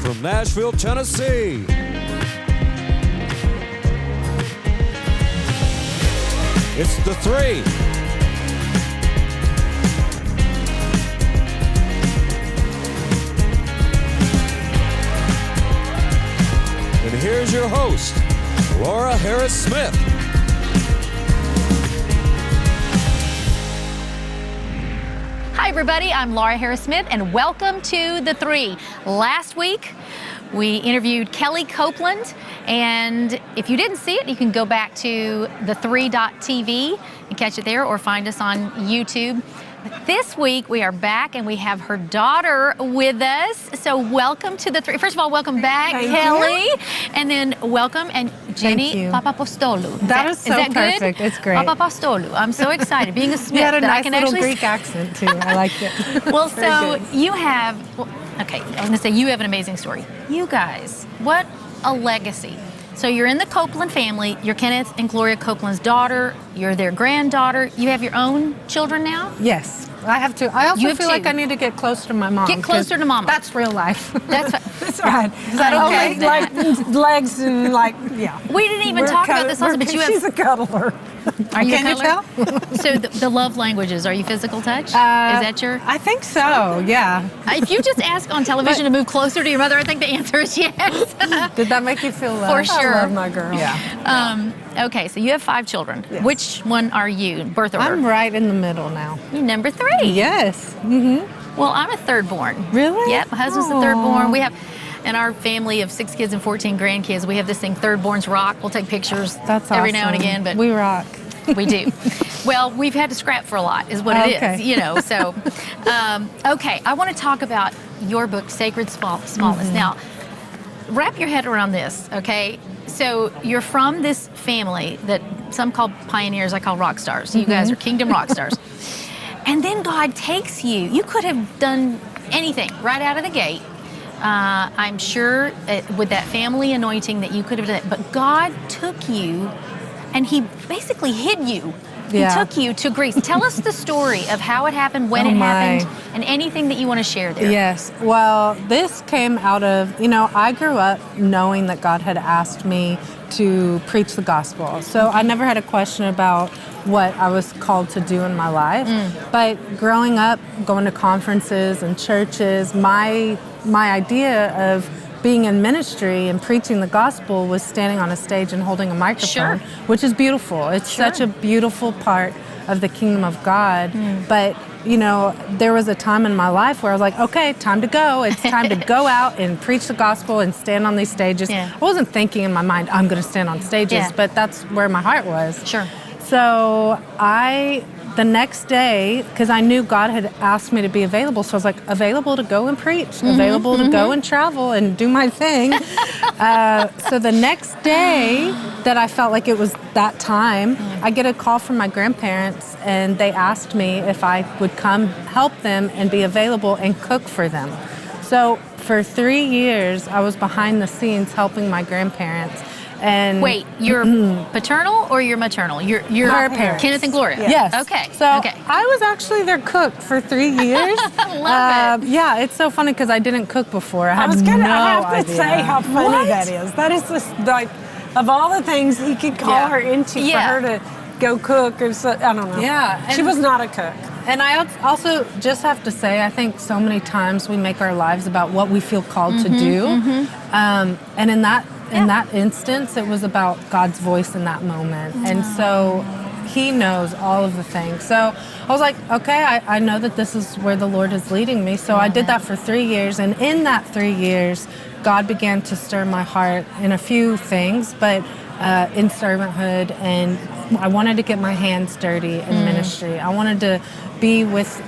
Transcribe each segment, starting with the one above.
from Nashville, Tennessee. It's the Three. And here's your host, Laura Harris-Smith. Hi everybody, I'm Laura Harris-Smith and welcome to The Three. Last week we interviewed Kellie Copeland, and if you didn't see it, you can go back to theTHREE.tv and catch it there, or find us on YouTube. But this week we are back and we have her daughter with us. So welcome to The Three. First of all, welcome back, Kellie. And then welcome, and Jenny Papapostolou. That is so perfect. It's great. Papapostolou. I'm so excited. Being a Smith, you had a that nice I can little actually Greek accent too. I liked it. Well, so you have, okay, I was going to say you have an amazing story. You guys, what a legacy. So you're in the Copeland family. You're Kenneth and Gloria Copeland's daughter. You're their granddaughter. You have your own children now? Yes, I have two. I also feel like I need to get closer to my mom. Get closer to Mama. That's real life. That's right. Is that okay? Like legs and yeah. We didn't even talk about this also, but you have. She's a cuddler. Are you Can a you tell? So the love languages, are you physical touch? Is that your? I think so, yeah. If you just ask on television to move closer to your mother, I think the answer is yes. Did that make you feel loved? For sure. I love my girl. Yeah. Okay, so you have 5 children. Yes. Which one are you? Birth order? I'm right in the middle now. You're number 3. Yes. Mm-hmm. Well, I'm a third born. Really? Yep, my husband's the third born. We have, in our family of 6 kids and 14 grandkids, we have this thing, third borns rock. We'll take pictures every now and again, but we rock. We do. Well, we've had to scrap for a lot, is what it is, you know. So, okay, I want to talk about your book, Sacred Smallness. Mm-hmm. Now, wrap your head around this, okay? So you're from this family that some call pioneers, I call rock stars. You guys are kingdom rock stars. And then God takes you. You could have done anything right out of the gate. I'm sure with that family anointing that you could have done it. But God took you and he basically hid you. He took you to Greece. Tell us the story of how it happened, when it happened, and anything that you want to share there. Yes. Well, this came out of, I grew up knowing that God had asked me to preach the gospel. So I never had a question about what I was called to do in my life. But growing up, going to conferences and churches, my idea of being in ministry and preaching the gospel was standing on a stage and holding a microphone, which is beautiful. It's such a beautiful part of the kingdom of God. But, there was a time in my life where I was like, okay, time to go. It's time to go out and preach the gospel and stand on these stages. I wasn't thinking in my mind, I'm going to stand on stages, but that's where my heart was. So the next day, because I knew God had asked me to be available, so I was like, available to go and preach, available to go and travel and do my thing. So the next day that I felt like it was that time, I get a call from my grandparents, and they asked me if I would come help them and be available and cook for them. So for 3 years, I was behind the scenes helping my grandparents. And wait, you're paternal or you're maternal? You're her parents. Kenneth and Gloria. Yes. Okay. So I was actually their cook for 3 years. I love it. Yeah, it's so funny because I didn't cook before. I have to say how funny that is. That is just like, of all the things he could call her into for her to go cook or so, I don't know. Yeah. She was not a cook. And I also just have to say, I think so many times we make our lives about what we feel called to do. And in that instance, it was about God's voice in that moment. And so he knows all of the things. So I was like, okay, I know that this is where the Lord is leading me. So I did that for 3 years. And in that 3 years, God began to stir my heart in a few things, but in servanthood. And I wanted to get my hands dirty in ministry. I wanted to be with,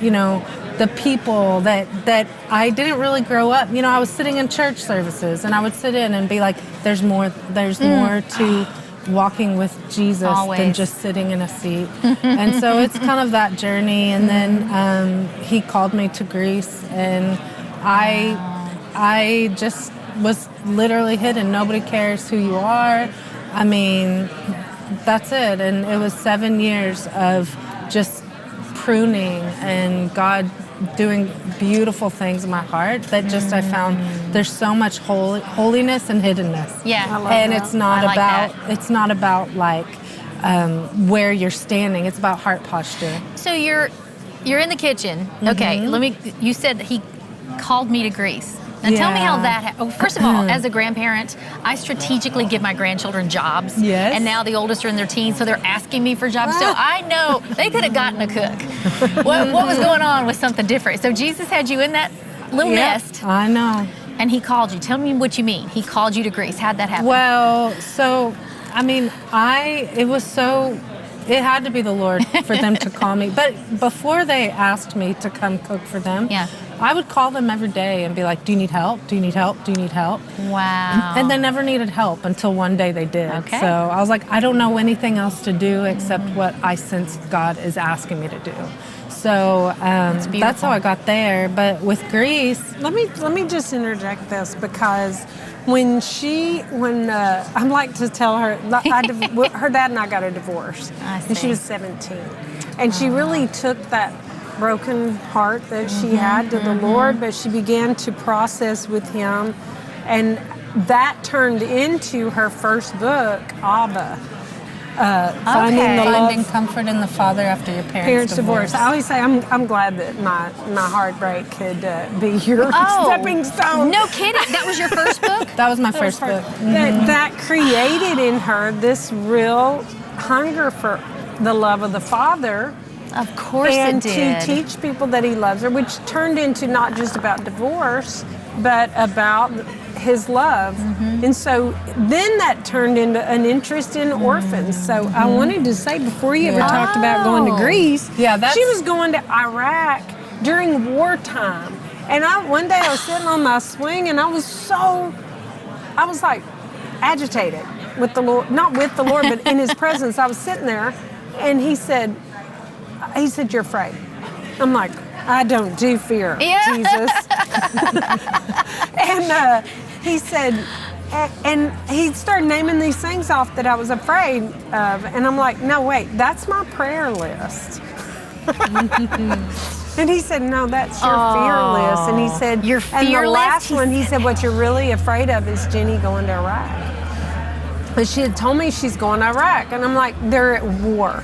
the people that I didn't really grow up. I was sitting in church services, and I would sit in and be like, there's more to walking with Jesus than just sitting in a seat. And so it's kind of that journey. And then he called me to Greece, and I just was literally hidden. Nobody cares who you are. I mean, that's it. And it was 7 years of just pruning and God doing beautiful things in my heart that just I found there's so much holiness and hiddenness. Yeah. And it's not I like about that. it's not about like where you're standing. It's about heart posture. So you're in the kitchen. Okay, you said that he called me to Greece. Now tell me how that first of all, as a grandparent, I strategically give my grandchildren jobs. Yes. And now the oldest are in their teens, so they're asking me for jobs. So I know they could have gotten a cook. What was going on with something different? So Jesus had you in that little nest. I know. And he called you. Tell me what you mean. He called you to Greece. How'd that happen? Well, so I mean, it had to be the Lord for them to call me. But before they asked me to come cook for them, I would call them every day and be like, do you need help? Do you need help? Do you need help? Wow. And they never needed help until one day they did. Okay. So I was like, I don't know anything else to do except what I sense God is asking me to do. So that's how I got there. But with Greece, let me just interject this because when I like to tell her, her dad and I got a divorce, and she was 17, and she really took that broken heart that she had to the Lord, but she began to process with Him, and that turned into her first book, Abba. Finding comfort in the Father after your parents' divorce. I always say I'm glad that my heartbreak could be your stepping stone. No kidding. That was your first book? That was my first book. That created in her this real hunger for the love of the Father. Of course and it did. to teach people that He loves her, which turned into not just about divorce, but about His love. And so then that turned into an interest in orphans. So I wanted to say, before you ever talked about going to Greece, she was going to Iraq during wartime. And one day I was sitting on my swing and I was like agitated with the Lord, not with the Lord, but in His presence. I was sitting there and He said, you're afraid. I'm like, I don't do fear, Jesus. And He said, and He started naming these things off that I was afraid of. And I'm like, no, wait, that's my prayer list. And He said, no, that's your fear list. And He said, your fear and the list? last one, He said, what you're really afraid of is Jenny going to Iraq. But she had told me she's going to Iraq. And I'm like, they're at war.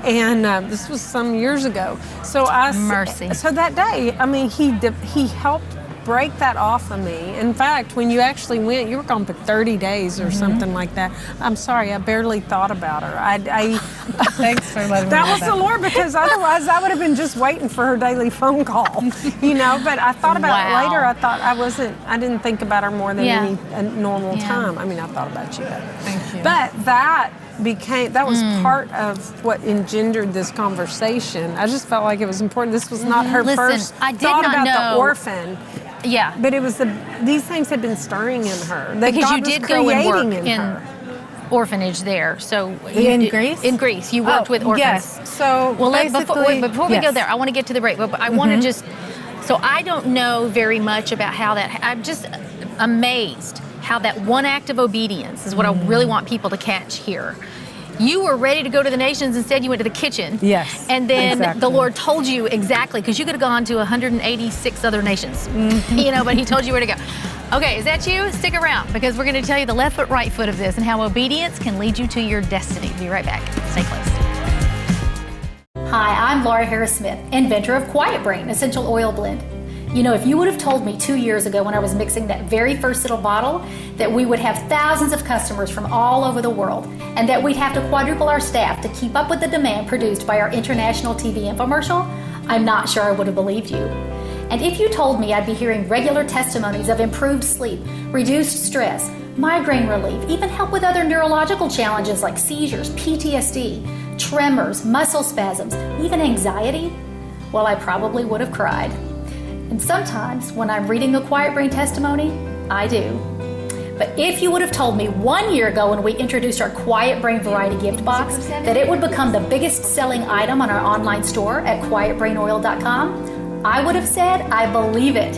And this was some years ago. So Mercy. So that day, I mean, he helped break that off of me. In fact, when you actually went, you were gone for 30 days or something like that. I'm sorry, I barely thought about her. Thanks for letting me know that was the Lord, because otherwise I would have been just waiting for her daily phone call, But I thought about it later. I thought I didn't think about her more than any normal time. I mean, I thought about you, Thank you. but that was part of what engendered this conversation. I just felt like it was important. This was not her first thought about the orphan. Yeah. But it was these things had been stirring in her. Because God you did was go and work in her. Orphanage there. So in Greece? In Greece. You worked with orphans. Yes. So before we go there, I want to get to the break. But I want to just, so I don't know very much about how that, I'm just amazed how that one act of obedience is what I really want people to catch here. You were ready to go to the nations, instead you went to the kitchen. Yes. And then the Lord told you exactly, because you could have gone to 186 other nations, but He told you where to go. Okay, is that you? Stick around, because we're going to tell you the left foot, right foot of this and how obedience can lead you to your destiny. Be right back. Stay close. Hi, I'm Laura Harris-Smith, inventor of Quiet Brain Essential Oil Blend. If you would have told me 2 years ago when I was mixing that very first little bottle that we would have thousands of customers from all over the world and that we'd have to quadruple our staff to keep up with the demand produced by our international TV infomercial, I'm not sure I would have believed you. And if you told me I'd be hearing regular testimonies of improved sleep, reduced stress, migraine relief, even help with other neurological challenges like seizures, PTSD, tremors, muscle spasms, even anxiety, well, I probably would have cried. And sometimes, when I'm reading the Quiet Brain testimony, I do. But if you would have told me 1 year ago when we introduced our Quiet Brain Variety Gift Box that it would become the biggest selling item on our online store at quietbrainoil.com, I would have said, I believe it.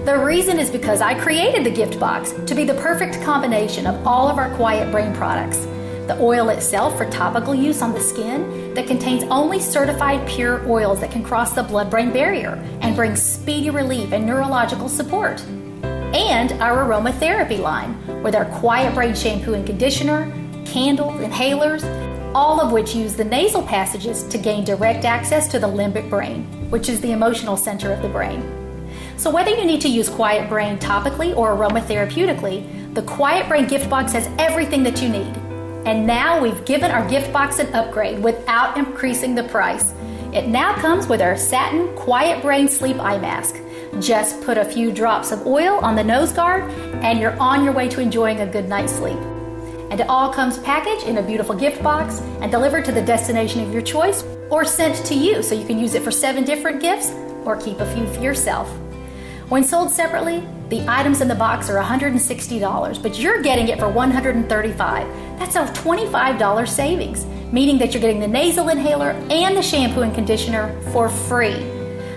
The reason is because I created the gift box to be the perfect combination of all of our Quiet Brain products. The oil itself for topical use on the skin that contains only certified pure oils that can cross the blood-brain barrier and and brings speedy relief and neurological support. And our aromatherapy line with our Quiet Brain shampoo and conditioner, candles, inhalers, all of which use the nasal passages to gain direct access to the limbic brain, which is the emotional center of the brain. So whether you need to use Quiet Brain topically or aromatherapeutically, the Quiet Brain gift box has everything that you need. And now we've given our gift box an upgrade without increasing the price. It now comes with our satin Quiet Brain Sleep Eye Mask. Just put a few drops of oil on the nose guard and you're on your way to enjoying a good night's sleep. And it all comes packaged in a beautiful gift box and delivered to the destination of your choice or sent to you so you can use it for 7 different gifts or keep a few for yourself. When sold separately, the items in the box are $160, but you're getting it for $135. That's a $25 savings, meaning that you're getting the nasal inhaler and the shampoo and conditioner for free.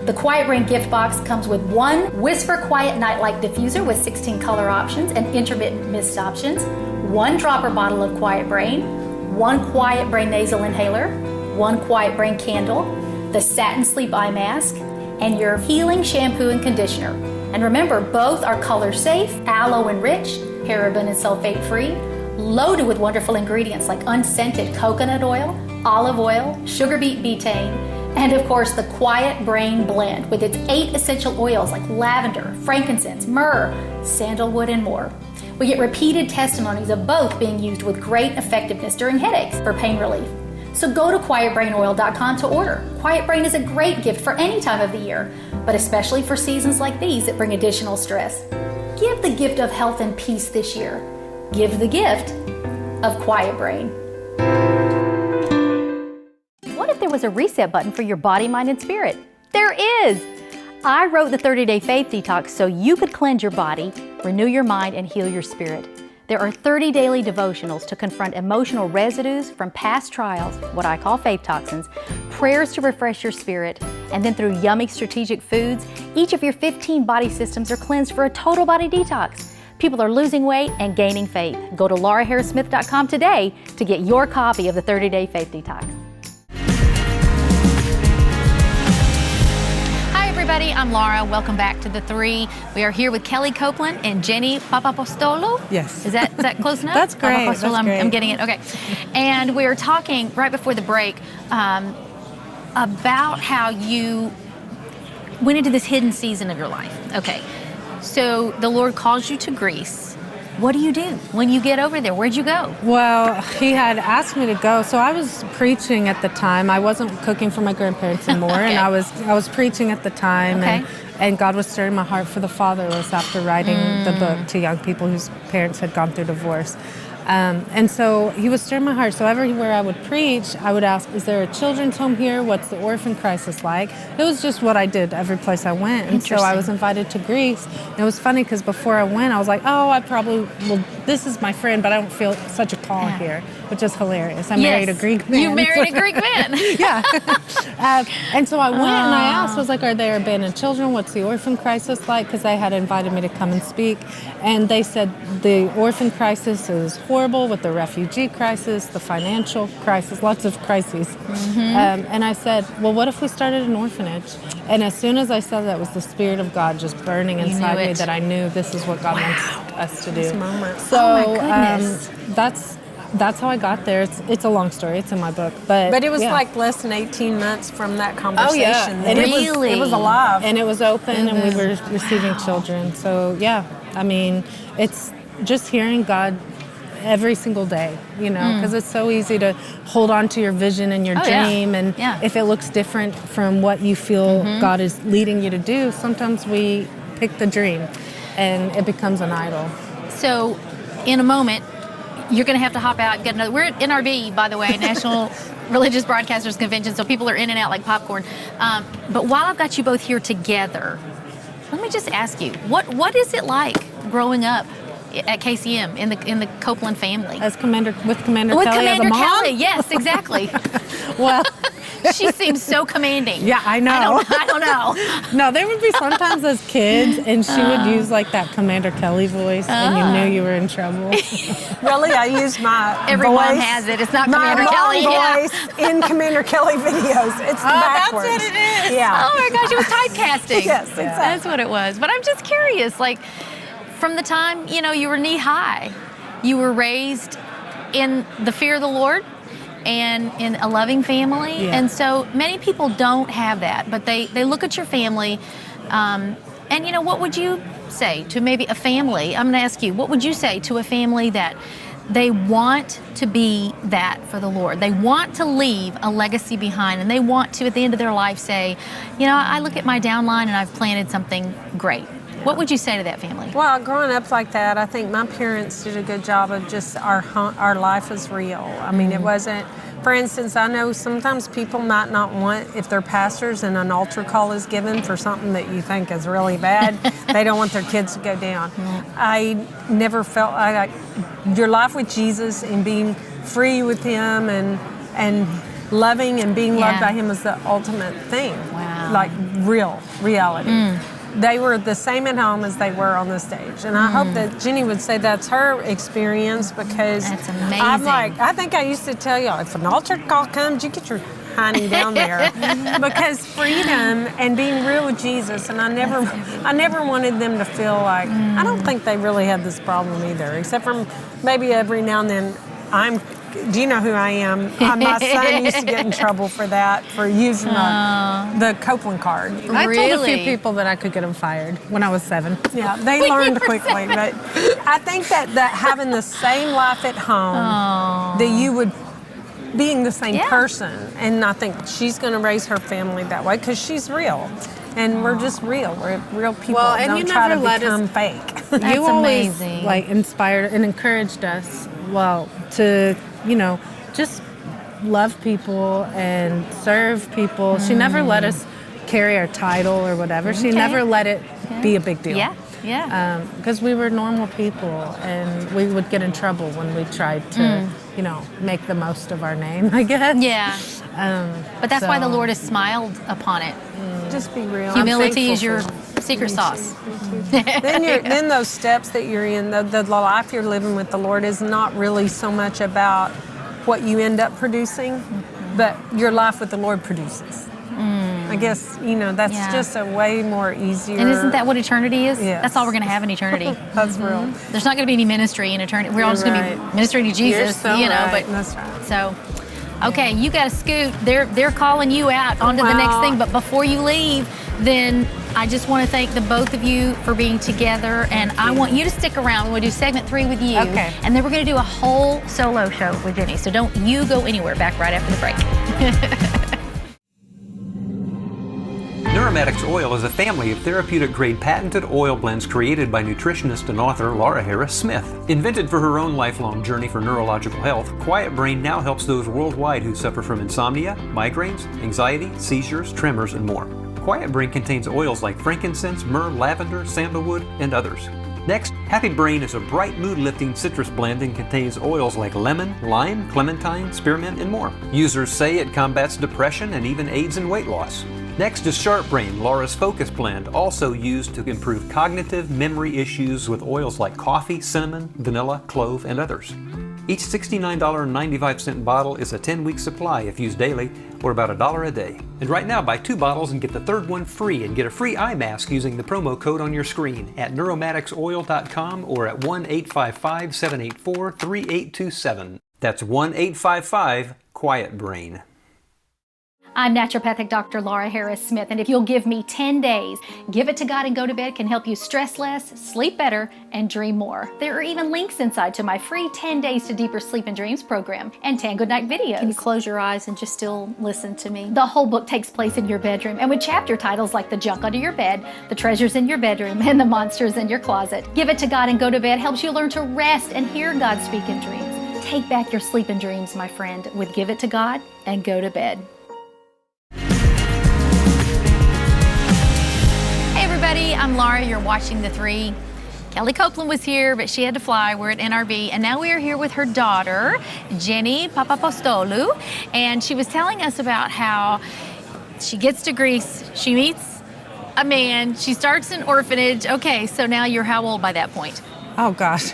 The Quiet Brain gift box comes with 1 Whisper Quiet Nightlight diffuser with 16 color options and intermittent mist options, 1 dropper bottle of Quiet Brain, 1 Quiet Brain nasal inhaler, 1 Quiet Brain candle, the satin sleep eye mask, and your healing shampoo and conditioner. And remember, both are color safe, aloe enriched, paraben and sulfate free, loaded with wonderful ingredients like unscented coconut oil, olive oil, sugar beet betaine, and of course the Quiet Brain blend with its 8 essential oils like lavender, frankincense, myrrh, sandalwood, and more. We get repeated testimonies of both being used with great effectiveness during headaches for pain relief. So go to quietbrainoil.com to order. Quiet Brain is a great gift for any time of the year, but especially for seasons like these that bring additional stress. Give the gift of health and peace this year. Give the gift of Quiet Brain. What if there was a reset button for your body, mind, and spirit? There is! I wrote the 30-Day Faith Detox so you could cleanse your body, renew your mind, and heal your spirit. There are 30 daily devotionals to confront emotional residues from past trials, what I call faith toxins, prayers to refresh your spirit, and then through yummy strategic foods, each of your 15 body systems are cleansed for a total body detox. People are losing weight and gaining faith. Go to lauraharrissmith.com today to get your copy of the 30-Day Faith Detox. Everybody, I'm Laura. Welcome back to The3. We are here with Kellie Copeland and Jenny Papapostolou. Yes. Is that close enough? That's great. Papapostolou, That's great. I'm getting it. Okay. And we were talking right before the break about how you went into this hidden season of your life. Okay. So the Lord calls you to Greece. What do you do when you get over there? Where'd you go? Well, he had asked me to go. So I was preaching at the time. I wasn't cooking for my grandparents anymore, Okay. and I was preaching at the time. Okay. And God was stirring my heart for the fatherless after writing the book to young people whose parents had gone through divorce. And so he was stirring my heart. So everywhere I would preach, I would ask, is there a children's home here? What's the orphan crisis like? It was just what I did every place I went. And so I was invited to Greece. And it was funny because before I went, I was like, oh, I probably will, this is my friend, but I don't feel such a call here, which is hilarious. I married a Greek man. You married a Greek man. Yeah. And so I went and I asked, I was like, are there abandoned children? What's the orphan crisis like? Because they had invited me to come and speak. And they said the orphan crisis is horrible with the refugee crisis, the financial crisis, lots of crises. And I said, well, what if we started an orphanage? And as soon as I said that, was the Spirit of God just burning inside me that I knew this is what God wants us to do. So oh my goodness. That's how I got there. It's a long story. It's in my book. But it was like less than 18 months from that conversation. Oh, yeah. And Really? it was alive. And it was open, and we were receiving children. So, yeah, I mean, it's just hearing God every single day, you know, because it's so easy to hold on to your vision and your dream. And if it looks different from what you feel God is leading you to do, sometimes we pick the dream, and it becomes an idol. So, in a moment, you're going to have to hop out and get another. We're at NRB, by the way, National Religious Broadcasters Convention, so people are in and out like popcorn. But while I've got you both here together, let me just ask you, what is it like growing up at KCM in the Copeland family? As Commander Kellie as a mom? Kellie, yes, exactly. Well, She seems so commanding. Yeah, I know. I don't know. No, there would be sometimes as kids, and she would use like that Commander Kellie voice, and you knew you were in trouble. Really, I use my Everyone voice, has it. It's not my Commander Kellie. voice in Commander Kellie videos. It's backwards. That's what it is. Yeah. Oh my gosh, it was typecasting. Yes, exactly. That's what it was. But I'm just curious, like, from the time, you were knee high, you were raised in the fear of the Lord and in a loving family. Yeah. And so many people don't have that, but they look at your family, and what would you say to maybe a family? I'm going to ask you, what would you say to a family that they want to be that for the Lord? They want to leave a legacy behind, and they want to, at the end of their life, say, I look at my downline and I've planted something great. What would you say to that family? Well, growing up like that, I think my parents did a good job of just our life was real. I mean, it wasn't, for instance, I know sometimes people might not want, if they're pastors and an altar call is given for something that you think is really bad, they don't want their kids to go down. I never felt, your life with Jesus and being free with Him and loving and being loved by Him is the ultimate thing. Wow. Like real reality. They were the same at home as they were on the stage. And I hope that Jenny would say that's her experience, because That's amazing. I'm like, I think I used to tell y'all, if an altar call comes, you get your honey down there. Because freedom and being real with Jesus, and I never wanted them to feel like, I don't think they really had this problem either, except for maybe every now and then do you know who I am? My son used to get in trouble for that, for using the Copeland card. I told a few Really? people that I could get them fired when I was 7. Yeah, they learned quickly. But I think that having the same life at home, that you would, being the same person, and I think she's going to raise her family that way because she's real. And we're just real. We're real people. Well, and don't you try to never let become us- fake. That's You always amazing. inspired and encouraged us, to just love people and serve people. She never let us carry our title or whatever. She never let it be a big deal. Yeah. Because we were normal people, and we would get in trouble when we tried to, make the most of our name, I guess. Yeah. But that's why the so- Lord has smiled upon it. Just be real. Humility I'm is your thankful for secret you. sauce. Then those steps that you're in, the life you're living with the Lord is not really so much about what you end up producing, but your life with the Lord produces. I guess, that's just a way more easier. And isn't that what eternity is? Yes. That's all we're going to have in eternity. That's real. There's not going to be any ministry in eternity. We're all just going to right. be ministering to Jesus, You're so right. but That's right. so okay, you got to scoot. They're calling you out onto the next Well- thing, but before you leave, then I just want to thank the both of you for being together, and I want you to stick around. We'll do segment 3 with you, Okay. and then we're going to do a whole solo show with Jenny. So don't you go anywhere. Back right after the break. Neuromatic's oil is a family of therapeutic-grade patented oil blends created by nutritionist and author Laura Harris Smith. Invented for her own lifelong journey for neurological health, Quiet Brain now helps those worldwide who suffer from insomnia, migraines, anxiety, seizures, tremors, and more. Quiet Brain contains oils like frankincense, myrrh, lavender, sandalwood, and others. Next, Happy Brain is a bright mood-lifting citrus blend and contains oils like lemon, lime, clementine, spearmint, and more. Users say it combats depression and even aids in weight loss. Next is Sharp Brain, Laura's Focus Blend, also used to improve cognitive memory issues with oils like coffee, cinnamon, vanilla, clove, and others. Each $69.95 bottle is a 10-week supply if used daily, or about $1 a day. And right now, buy 2 bottles and get the third one free, and get a free eye mask using the promo code on your screen at neuromaticsoil.com or at 1-855-784-3827. That's 1-855-QUIET-BRAIN. I'm naturopathic Dr. Laura Harris Smith, and if you'll give me 10 days, Give It to God and Go to Bed can help you stress less, sleep better, and dream more. There are even links inside to my free 10 Days to Deeper Sleep and Dreams program and 10 Goodnight videos. Can you close your eyes and just still listen to me? The whole book takes place in your bedroom, and with chapter titles like The Junk Under Your Bed, The Treasures in Your Bedroom, and The Monsters in Your Closet. Give It to God and Go to Bed helps you learn to rest and hear God speak in dreams. Take back your sleep and dreams, my friend, with Give It to God and Go to Bed. Hey everybody, I'm Laura. You're watching The Three. Kellie Copeland was here, but she had to fly. We're at NRB, and now we are here with her daughter, Jenny Papapostolou, and she was telling us about how she gets to Greece, she meets a man, she starts an orphanage. Okay, so now you're how old by that point? Oh, gosh.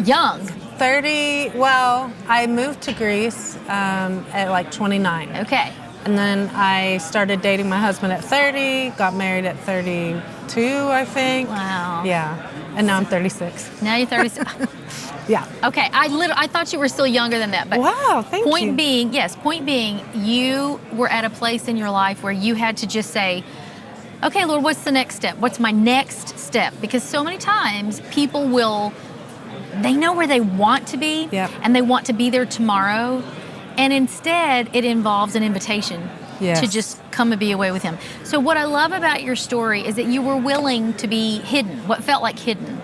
Young. 30, well, I moved to Greece at like 29. Okay. And then I started dating my husband at 30, got married at 32, I think. Wow. Yeah. And now I'm 36. Now you're 36. Yeah. Okay, I thought you were still younger than that. But wow, thank you. Point being, you were at a place in your life where you had to just say, okay, Lord, what's the next step? What's my next step? Because so many times people they know where they want to be, and they want to be there tomorrow. And instead, it involves an invitation to just come and be away with him. So what I love about your story is that you were willing to be hidden, what felt like hidden.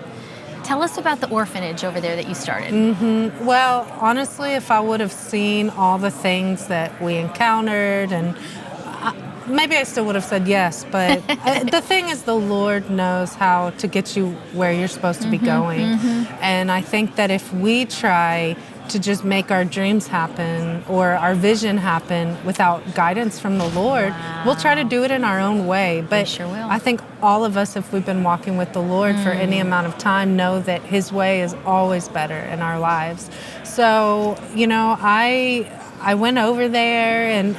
Tell us about the orphanage over there that you started. Mm-hmm. Well, honestly, if I would have seen all the things that we encountered, and maybe I still would have said yes, but the thing is the Lord knows how to get you where you're supposed to be going. And I think that if we try to just make our dreams happen or our vision happen without guidance from the Lord, we'll try to do it in our own way. But sure will. I think all of us, if we've been walking with the Lord for any amount of time, know that His way is always better in our lives. So, I went over there, and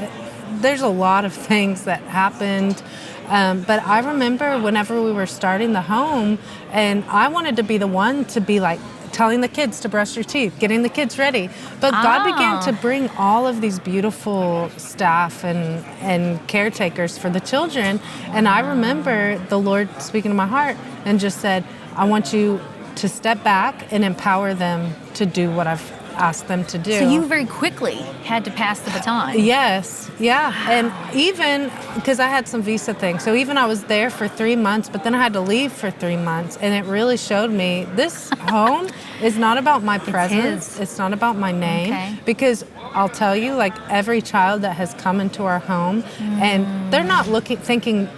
there's a lot of things that happened. But I remember whenever we were starting the home, and I wanted to be the one to be like, telling the kids to brush your teeth, getting the kids ready. But God began to bring all of these beautiful staff and caretakers for the children. And I remember the Lord speaking to my heart and just said, I want you to step back and empower them to do what I've asked them to do. So you very quickly had to pass the baton. Yes, yeah. And even, because I had some visa things, so even I was there for 3 months, but then I had to leave for 3 months, and it really showed me this home is not about my presence. It's not about my name. Because I'll tell you, like every child that has come into our home, and they're not thinking,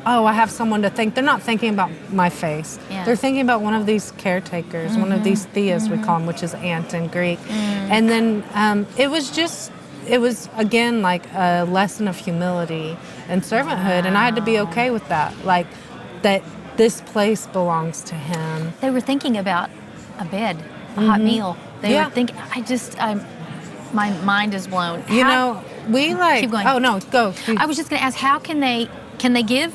oh, I have someone to think. They're not thinking about my face. They're thinking about one of these caretakers, one of these theas we call them, which is aunt in Greek. And then it was again like a lesson of humility and servanthood, and I had to be okay with that, like that this place belongs to Him. They were thinking about a bed, a hot meal. They were thinking, my mind is blown. We like, keep going. Oh no, go. I was just going to ask, how can they give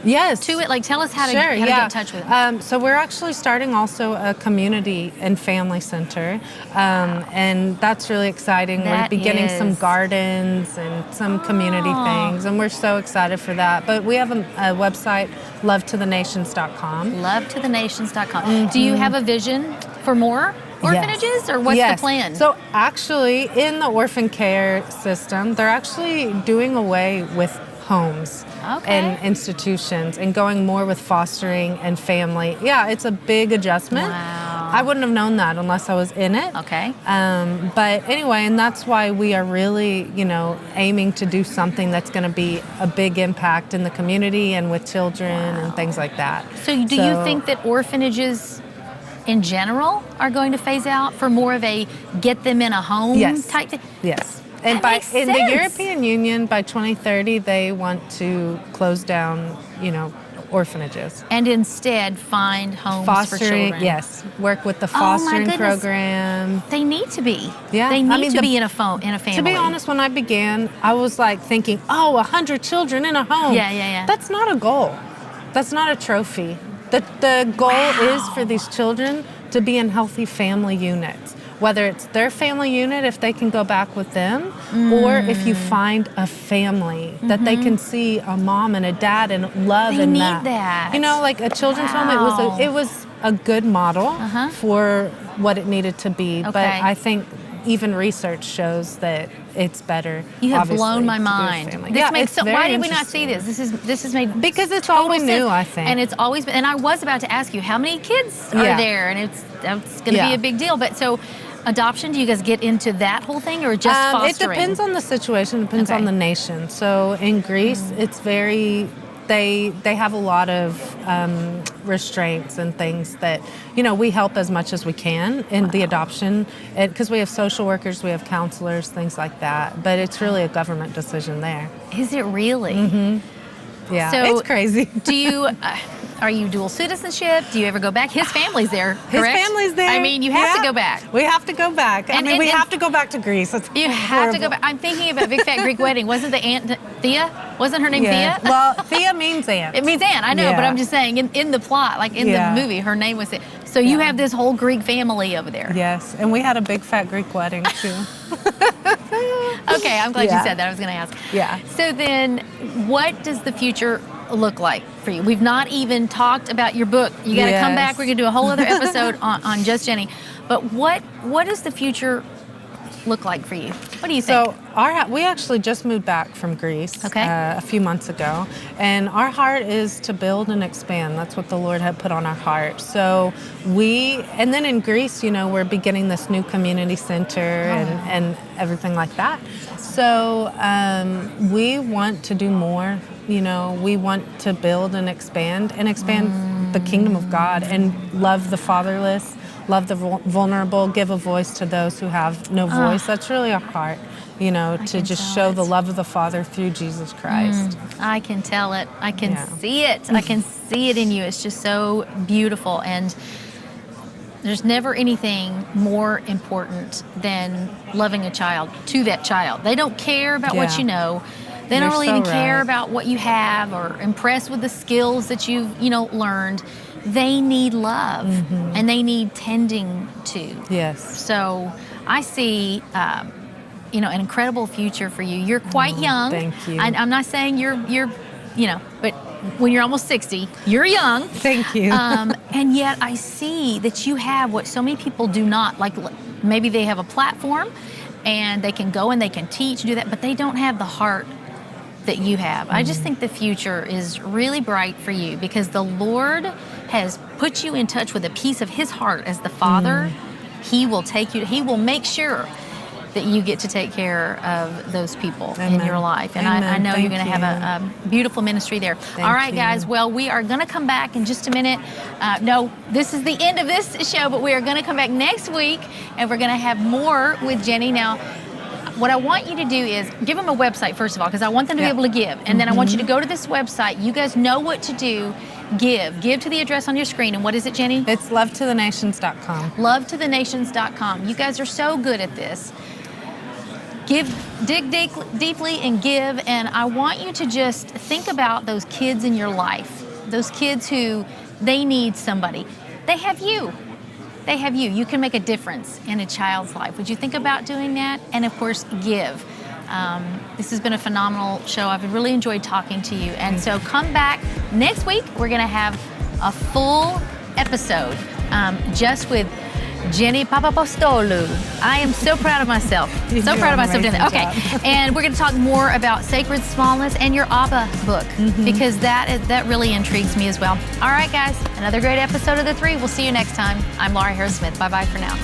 to it? Like, tell us how to get in touch with it. So we're actually starting also a community and family center, and that's really exciting. We're beginning some gardens and some community things, and we're so excited for that. But we have a website, lovetothenations.com. Lovetothenations.com. Do you have a vision for more orphanages, or what's the plan? So actually, in the orphan care system, they're actually doing away with homes and institutions and going more with fostering and family. Yeah, it's a big adjustment. Wow. I wouldn't have known that unless I was in it. Okay. But anyway, and that's why we are really, aiming to do something that's going to be a big impact in the community and with children and things like that. So do you think that orphanages in general are going to phase out for more of a get them in a home type thing? Yes. And in the European Union, by 2030, they want to close down, orphanages. And instead find homes for children. Yes. Work with the fostering program. They need to be. Yeah. They need to be in a family. To be honest, when I began, I was like thinking, 100 children in a home. Yeah. That's not a goal. That's not a trophy. The goal is for these children to be in healthy family units. Whether it's their family unit, if they can go back with them, or if you find a family that they can see a mom and a dad and love they and need that. that. Like a children's home, it was a good model for what it needed to be. But I think even research shows that it's better. You have blown my mind. Why did we not see this? This is made because it's all we knew, I think. And it's always been. And I was about to ask you how many kids are there, and it's going to be a big deal. But so. Adoption, do you guys get into that whole thing, or just fostering? It depends on the situation, depends on the nation. So in Greece, it's very, they have a lot of restraints and things that, we help as much as we can in the adoption, because we have social workers, we have counselors, things like that. But it's really a government decision there. Is it really? Mm-hmm. Yeah, so it's crazy. Do you... Are you dual citizenship? Do you ever go back? His family's there, correct? His family's there. I mean, you have to go back. We have to go back. We have to go back to Greece. You have to go back. I'm thinking about Big Fat Greek Wedding. Wasn't the aunt Thea? Wasn't her name Thea? Well, Thea means aunt. It means aunt, I know, but I'm just saying, in the plot, like in the movie, her name was Thea. So you have this whole Greek family over there. Yes, and we had a big fat Greek wedding too. Okay, I'm glad you said that. I was going to ask. Yeah. So then, what does the future look like for you? We've not even talked about your book. You got to come back. We're going to do a whole other episode on Just Jenny. But what does the future look like for you? What do you think? So we actually just moved back from Greece a few months ago, and our heart is to build and expand. That's what the Lord had put on our heart. So and then in Greece, we're beginning this new community center and everything like that. So we want to do more. We want to build and expand the kingdom of God and love the fatherless, love the vulnerable, give a voice to those who have no voice. That's really our heart, to just show the love of the Father through Jesus Christ. I can tell it. I can see it. I can see it in you. It's just so beautiful. And there's never anything more important than loving a child to that child. They don't care about what you know. They don't really even care about what you have or impressed with the skills that you've, learned. They need love and they need tending to. Yes. So I see, an incredible future for you. You're quite young. Thank you. I'm not saying you're, but when you're almost 60, you're young. Thank you. And yet I see that you have what so many people do not. Like maybe they have a platform and they can go and they can teach, do that, but they don't have the heart that you have. I just think the future is really bright for you because the Lord has put you in touch with a piece of His heart as the Father. He will He will make sure that you get to take care of those people in your life. And I know you're going to have a beautiful ministry there. All right, guys. Well, we are going to come back in just a minute. No, this is the end of this show, but we are going to come back next week and we're going to have more with Jenny. Now, what I want you to do is give them a website, first of all, because I want them to be able to give. And then I want you to go to this website. You guys know what to do. Give to the address on your screen. And what is it, Jenny? It's lovetothenations.com. Lovetothenations.com. You guys are so good at this. Dig deeply and give. And I want you to just think about those kids in your life. Those kids who they need somebody. They have you. They have you. You can make a difference in a child's life. Would you think about doing that? And of course, give. This has been a phenomenal show. I've really enjoyed talking to you. And so come back next week. We're going to have a full episode just with Jenny Papapostolou. I am so proud of myself. So proud of myself doing that. Okay. And we're going to talk more about sacred smallness and your Abba book because that really intrigues me as well. All right, guys. Another great episode of The Three. We'll see you next time. I'm Laura Harris Smith. Bye-bye for now.